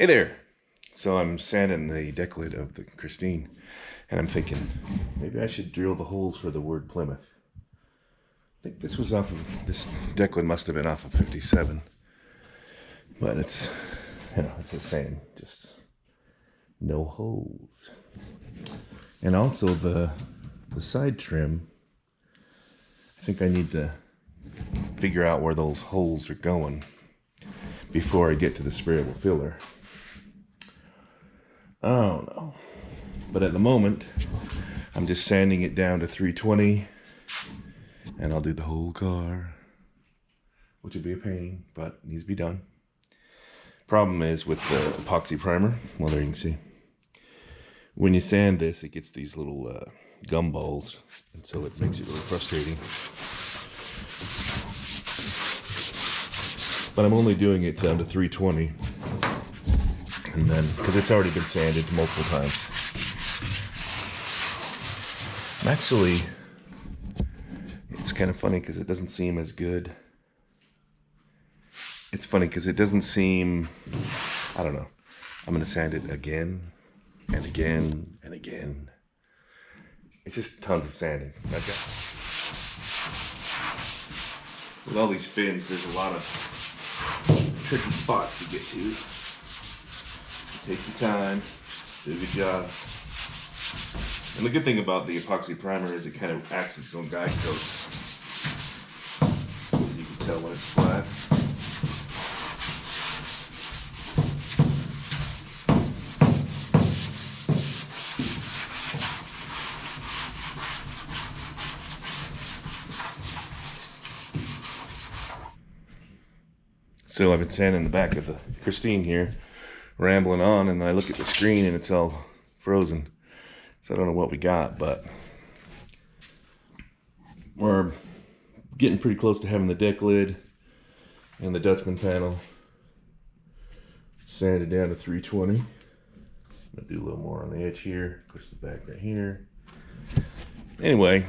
Hey there. So I'm sanding the deck lid of the Christine, and I'm thinking maybe I should drill the holes for the word Plymouth. I think this was this deck lid must have been off of 57, but it's, it's the same, just no holes. And also the side trim, I think I need to figure out where those holes are going before I get to the sprayable filler. I don't know. But at the moment, I'm just sanding it down to 320, and I'll do the whole car, which would be a pain, but it needs to be done. Problem is with the epoxy primer, well, there you can see, when you sand this, it gets these little gum balls, and so it makes it really frustrating. But I'm only doing it down to 320. And then, because it's already been sanded multiple times. Actually, it's kind of funny because it doesn't seem as good. It's funny because it doesn't seem, I don't know. I'm going to sand it again and again and again. It's just tons of sanding. Okay. With all these fins, there's a lot of tricky spots to get to. Take your time, do a good job. And the good thing about the epoxy primer is it kind of acts its own guidepost. You can tell when it's flat. So I've been sanding the back of the Christine here, rambling on, and I look at the screen and it's all frozen. So I don't know what we got, but we're getting pretty close to having the deck lid and the Dutchman panel sanded down to 320. I'm gonna do a little more on the edge here, push the back right here. Anyway,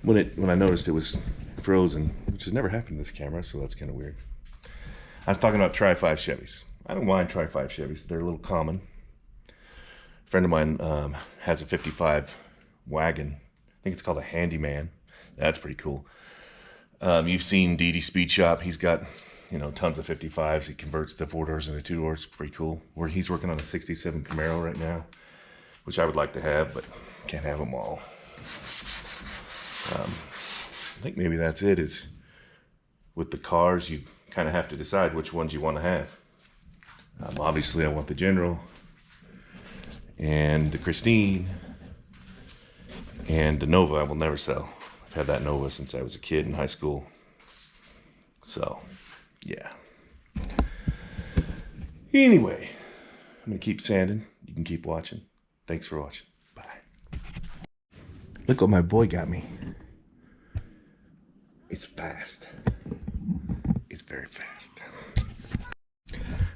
when I noticed it was frozen, which has never happened to this camera, so that's kind of weird. I was talking about Tri-5 Chevys. I don't mind Tri-5 Chevys. They're a little common. A friend of mine has a 55 wagon. I think it's called a Handyman. That's pretty cool. You've seen Dee Speed Shop. He's got, tons of 55s. He converts the 4-doors into 2-doors. Pretty cool. Where he's working on a 67 Camaro right now, which I would like to have, but can't have them all. I think maybe that's it, is with the cars, you kind of have to decide which ones you want to have. Obviously, I want the General and the Christine and the Nova. I will never sell. I've had that Nova since I was a kid in high school. So, yeah. Anyway, I'm going to keep sanding. You can keep watching. Thanks for watching. Bye. Look what my boy got me. It's fast. It's very fast.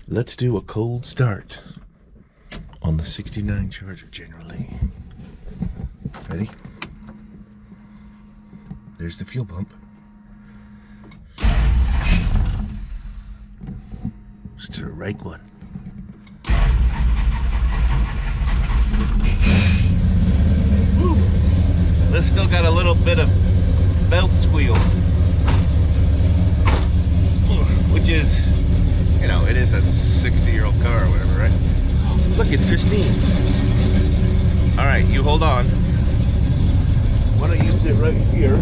Let's do a cold start on the 69 Charger generally. Ready? There's the fuel pump. Just to the right one. Woo. This still got a little bit of belt squeal, which is, it is a 60-year-old car or whatever, right? Look, it's Christine. All right, you hold on. Why don't you sit right here?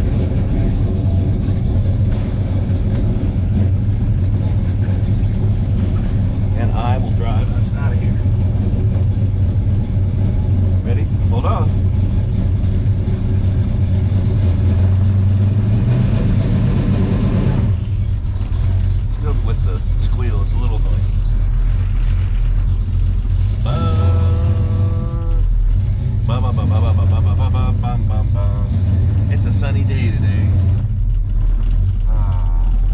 And I will drive us out of here. Ready? Hold on. With the squeal is a little annoying. It's a sunny day today.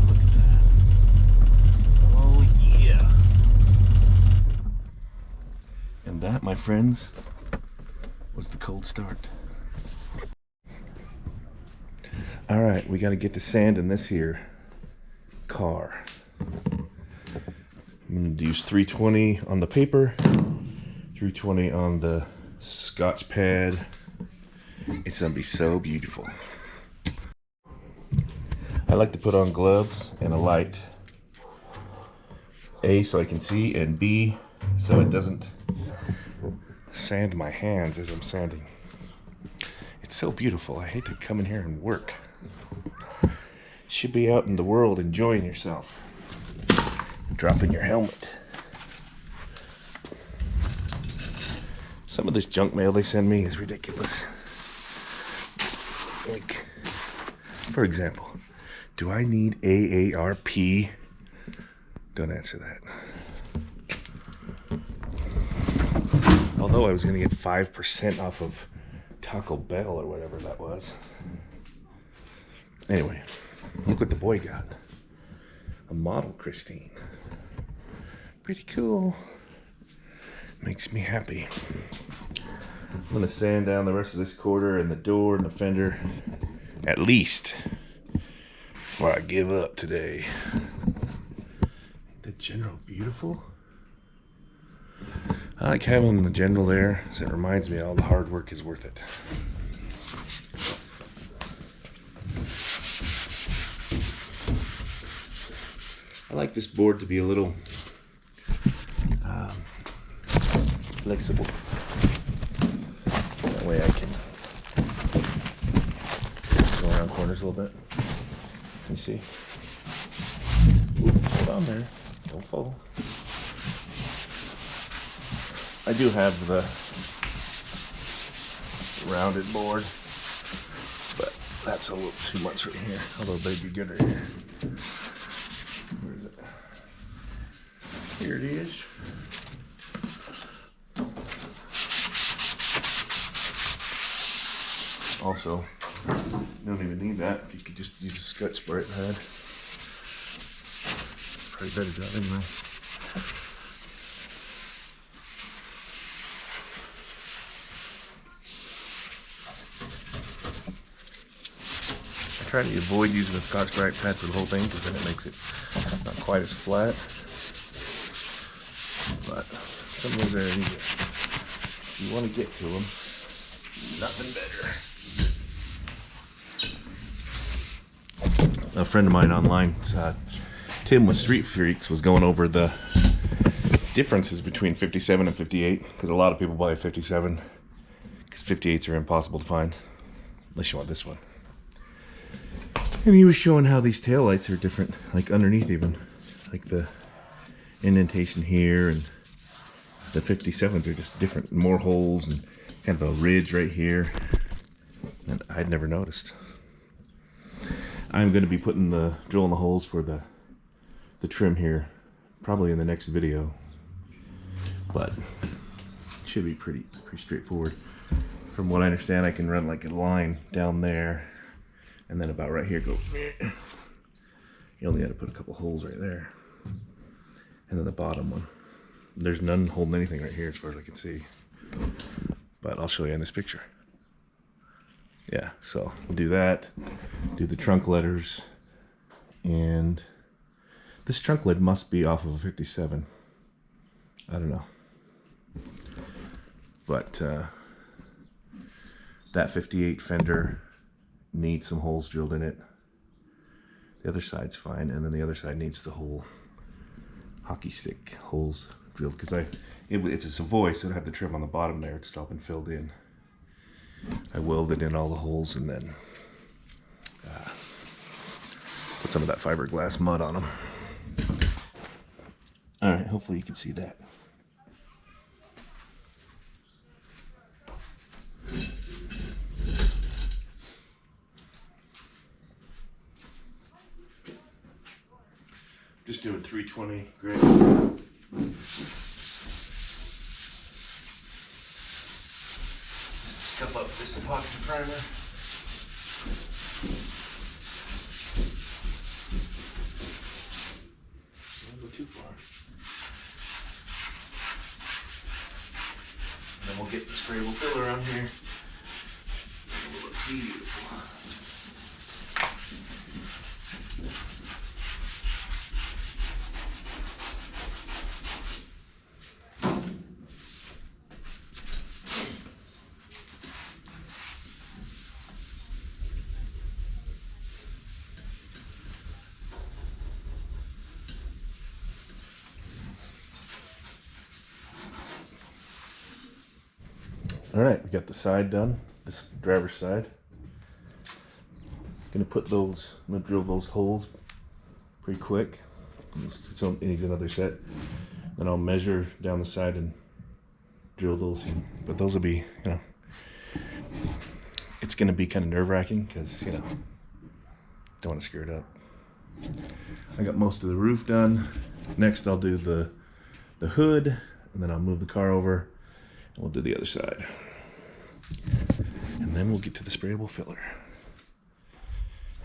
Look at that. Oh yeah. And that, my friends, was the cold start. All right, we got to get to sand in this here car. I'm gonna use 320 on the paper, 320 on the Scotch pad. It's gonna be so beautiful. I like to put on gloves and a light. A, so I can see, and B, so it doesn't sand my hands as I'm sanding. It's so beautiful. I hate to come in here and work. You should be out in the world enjoying yourself. Dropping your helmet. Some of this junk mail they send me is ridiculous. Like, for example, do I need AARP? Don't answer that. Although I was going to get 5% off of Taco Bell or whatever that was. Anyway, look what the boy got. A model Christine. Pretty cool. Makes me happy. I'm going to sand down the rest of this quarter and the door and the fender. At least. Before I give up today. The General beautiful. I like having the General there, because it reminds me all the hard work is worth it. I like this board to be a little flexible. That way I can go around corners a little bit. Let me see. Ooh, hold on there. Don't fall. I do have the rounded board, but that's a little too much right here. Although they'd be good right here. Where is it? Here it is. Also, you don't even need that if you could just use a Scotch Brite pad. Probably better job anyway. I try to avoid using a Scotch Brite pad for the whole thing because then it makes it not quite as flat. But some of those are easier. If you want to get to them, nothing better. A friend of mine online, Tim with Street Freaks, was going over the differences between 57 and 58 because a lot of people buy a 57 because 58s are impossible to find unless you want this one. And he was showing how these taillights are different, like underneath even, like the indentation here, and the 57s are just different, more holes and kind of a ridge right here, and I'd never noticed. I'm going to be putting drilling the holes for the trim here, probably in the next video, but it should be pretty straightforward. From what I understand, I can run like a line down there, and then about right here go. You only got to put a couple holes right there, and then the bottom one. There's none holding anything right here as far as I can see, but I'll show you in this picture. Yeah, so we'll do that, do the trunk letters, and this trunk lid must be off of a 57. I don't know. But that 58 fender needs some holes drilled in it. The other side's fine, and then the other side needs the whole hockey stick holes drilled, because it's a Savoy, so it'll have the trim on the bottom there. It's all been filled in. I welded in all the holes and then put some of that fiberglass mud on them. Alright, hopefully you can see that. Just doing 320 grit. Scuff up this epoxy primer. Don't go too far. And then we'll get the sprayable filler on here. It will look beautiful. All right, we got the side done, this driver's side. I'm gonna drill those holes pretty quick. So it needs another set. Then I'll measure down the side and drill those in. But those will be, it's gonna be kind of nerve-wracking because, don't want to screw it up. I got most of the roof done. Next I'll do the hood, and then I'll move the car over, and we'll do the other side. And then we'll get to the sprayable filler.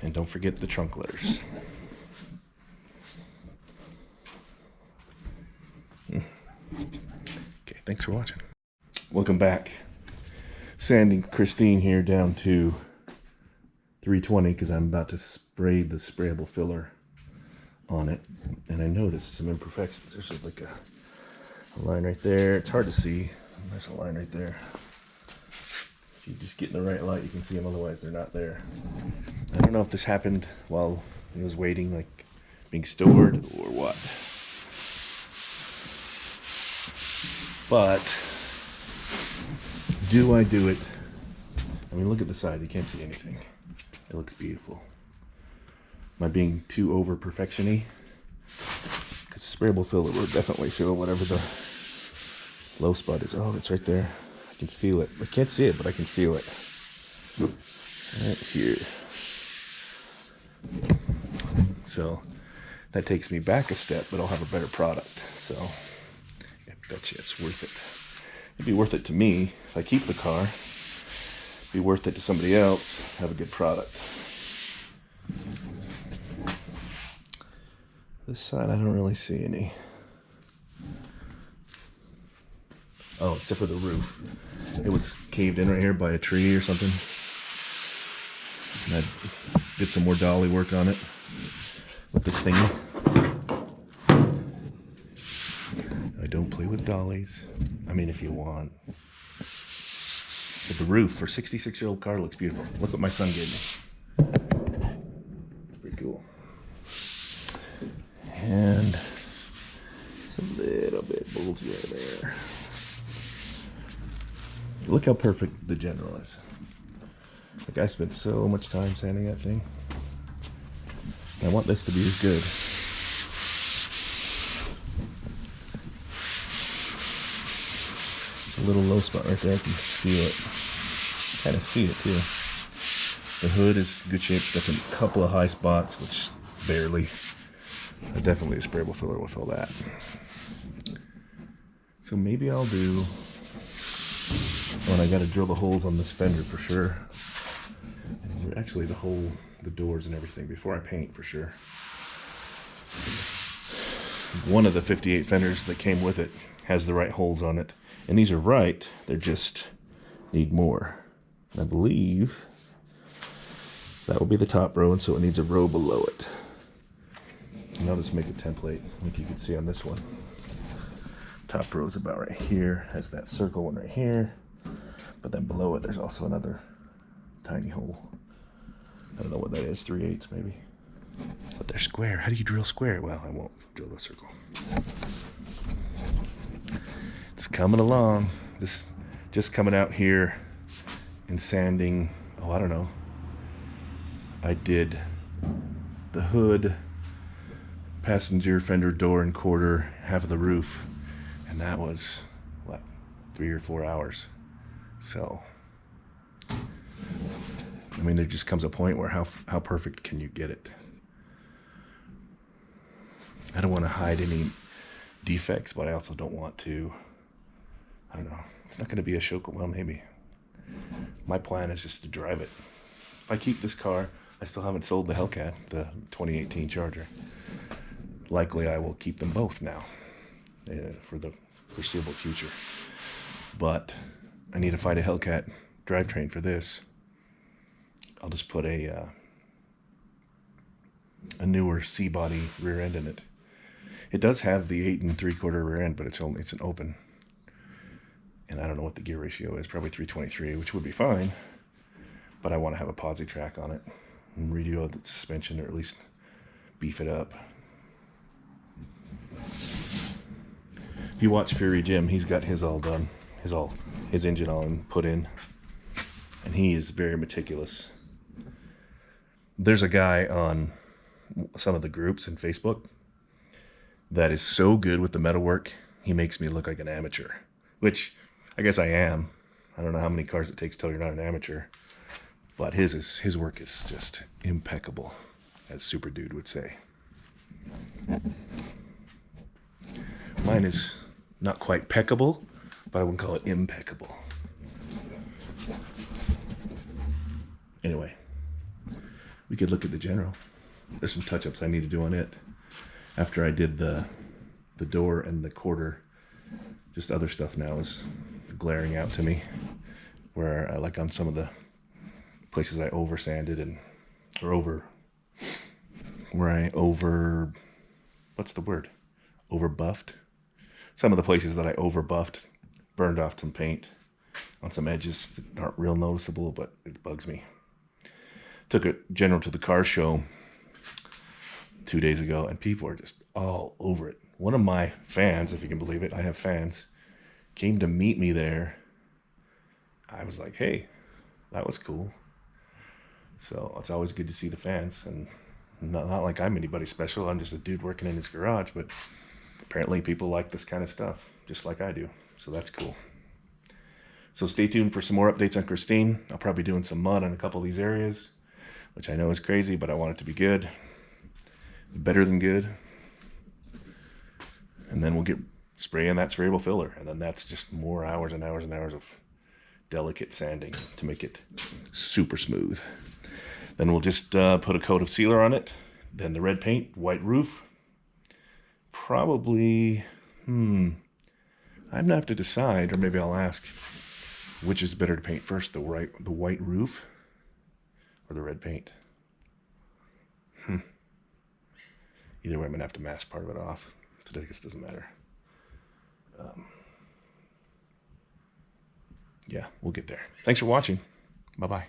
And don't forget the trunk letters. Okay, thanks for watching. Welcome back. Sanding Christine here down to 320 because I'm about to spray the sprayable filler on it. And I noticed some imperfections. There's like a line right there. It's hard to see. There's a line right there. If you just get in the right light, you can see them. Otherwise, they're not there. I don't know if this happened while it was waiting, like being stored or what. But do I do it? I mean, look at the side. You can't see anything. It looks beautiful. Am I being too over perfection-y? Because sprayable filler will definitely fill whatever the low spot is. Oh, it's right there. I can feel it. I can't see it, but I can feel it. Right here. So that takes me back a step, but I'll have a better product. So I bet you it's worth it. It'd be worth it to me if I keep the car. It'd be worth it to somebody else. Have a good product. This side, I don't really see any. Oh, except for the roof. It was caved in right here by a tree or something. And I did some more dolly work on it with this thingy. I don't play with dollies. I mean, if you want. But the roof for a 66-year-old car looks beautiful. Look what my son gave me. It's pretty cool. And it's a little bit bulgy right there. Look how perfect the general is. Like, I spent so much time sanding that thing. I want this to be as good. It's a little low spot right there. I can feel it. Kind of see it too. The hood is good shape. There's a couple of high spots, which barely. Definitely a sprayable filler will fill that. So maybe I'll do. Oh, and I got to drill the holes on this fender for sure. And actually, the doors and everything before I paint for sure. One of the 58 fenders that came with it has the right holes on it, and these are right. They just need more. And I believe that will be the top row, and so it needs a row below it. And I'll just make a template, like you can see on this one. Top row is about right here, has that circle one right here, but then below it there's also another tiny hole. I don't know what that is, 3/8 maybe. But they're square. How do you drill square? Well, I won't drill the circle. It's coming along. This just coming out here and sanding, oh, I don't know. I did the hood, passenger fender door and quarter, half of the roof, and that was what, 3 or 4 hours. So I mean, there just comes a point where how perfect can you get it? I don't want to hide any defects, but I also don't want to, I don't know, it's not going to be a show. Well, maybe. My plan is just to drive it. If I keep this car, I still haven't sold the Hellcat, the 2018 Charger. Likely I will keep them both now for the foreseeable future. But I need to find a Hellcat drivetrain for this. I'll just put a newer C-body rear end in it. It does have the 8 3/4 rear end, but it's an open. And I don't know what the gear ratio is, probably 323, which would be fine. But I want to have a posi track on it and redo the suspension, or at least beef it up. If you watch Fury Jim, he's got his all done. His all his engine all put in. And he is very meticulous. There's a guy on some of the groups in Facebook that is so good with the metalwork, he makes me look like an amateur. Which, I guess I am. I don't know how many cars it takes till you're not an amateur. But his work is just impeccable, as Super Dude would say. Mine is not quite peccable, but I wouldn't call it impeccable. Anyway, we could look at the General. There's some touch-ups I need to do on it. After I did the door and the quarter, just other stuff now is glaring out to me. Where, like on some of the places I over-sanded what's the word? Over-buffed. Some of the places that I over-buffed, burned off some paint on some edges that aren't real noticeable, but it bugs me. Took a General to the car show 2 days ago, and people are just all over it. One of my fans, if you can believe it, I have fans, came to meet me there. I was like, hey, that was cool. So it's always good to see the fans, and not like I'm anybody special. I'm just a dude working in his garage, but apparently people like this kind of stuff, just like I do. So that's cool. So stay tuned for some more updates on Christine. I'll probably be doing some mud on a couple of these areas, which I know is crazy, but I want it to be good. Better than good. And then we'll get spraying that sprayable filler, and then that's just more hours and hours and hours of delicate sanding to make it super smooth. Then we'll just put a coat of sealer on it, then the red paint, white roof. Probably, I'm gonna have to decide, or maybe I'll ask, which is better to paint first, the white roof or the red paint. Either way, I'm gonna have to mask part of it off, so I guess it doesn't matter. Yeah, we'll get there. Thanks for watching. Bye-bye.